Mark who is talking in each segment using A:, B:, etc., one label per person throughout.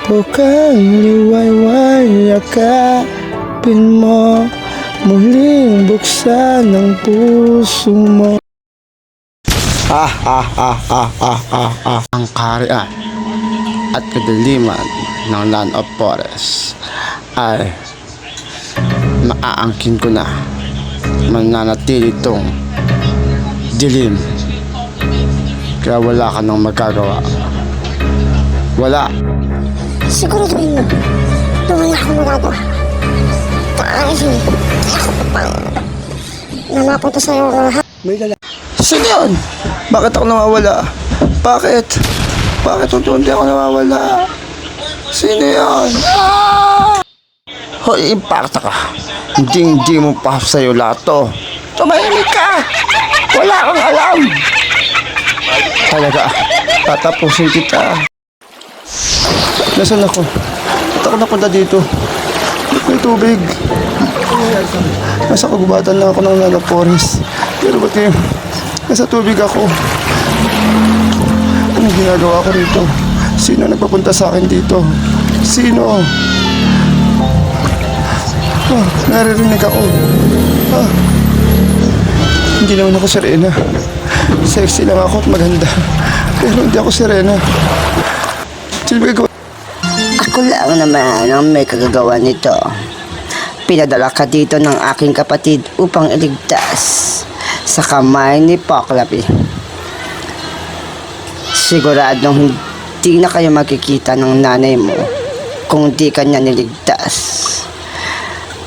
A: Bukang liwayway, yakapin mo, muling buksan ang puso mo. Ang kaharian at kadiliman ng Land of Forest ay maaangkin ko na. Mananatili itong dilim, kaya wala ka nang magagawa. Wala.
B: Siguraduhin mo, wala akong magagawa. Dahil ako pang namapunta sa'yo lahat.
A: May lala. Sino yun? Bakit ako nawawala? Bakit? Bakit unti-unti ako nawawala? Sino yun? Hoy, impacta ka. Hindi mo pa sa'yo lahat to. Tumahimik ka! Wala kang alam! Talaga, tatapusin kita. Nasaan ako? Ba't ako napunta dito? May tubig. Nasa kagubatan lang ako ng Land of Forest. Pero ba't ngayon? Nasa tubig ako. Anong ginagawa ko rito? Sino nagpapunta sa akin dito? Sino? Naririnig ako. Hindi naman ako Serena. Sexy lang ako at maganda. Pero hindi ako Serena. Sino ba gagawa?
C: Ako lang naman ang may kagagawa nito. Pinadala ka dito ng aking kapatid upang iligtas sa kamay ni Poklapi. Siguradong hindi na kayo makikita ng nanay mo kung di ka niya niligtas.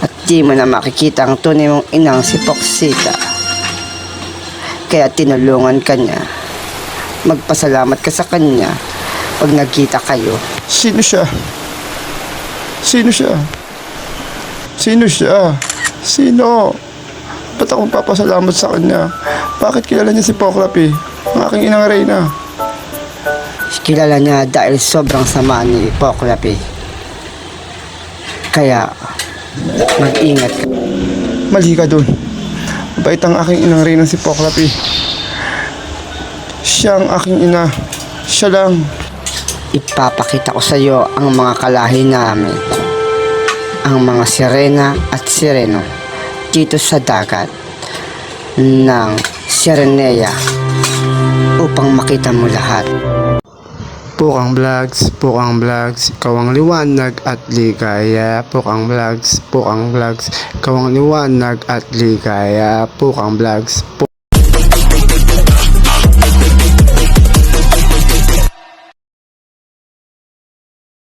C: At di mo na makikita ang tunay mong inang si Poksita. Kaya tinulungan ka niya. Magpasalamat ka sa kanya pag nagkita kayo.
A: Sino siya? Sino siya? Sino siya? Sino? Ba't akong papasalamat sa kanya? Bakit kilala niya si Poklapi? Ang aking inang Reyna.
C: Kilala niya dahil sobrang sama ni Poklapi. Kaya, mag-ingat ka.
A: Mali ka dun. Mabait ang aking inang Reyna si Poklapi. Siya ang aking ina. Siya lang.
C: Ipapakita ko sa iyo ang mga kalahi namin. Ang mga sirena at sireno dito sa dagat ng Sirenea upang makita mo lahat.
A: Pukang Vlogs, ikaw ang liwanag at ligaya. Pukang Vlogs, ikaw ang liwanag at ligaya. Pukang Vlogs.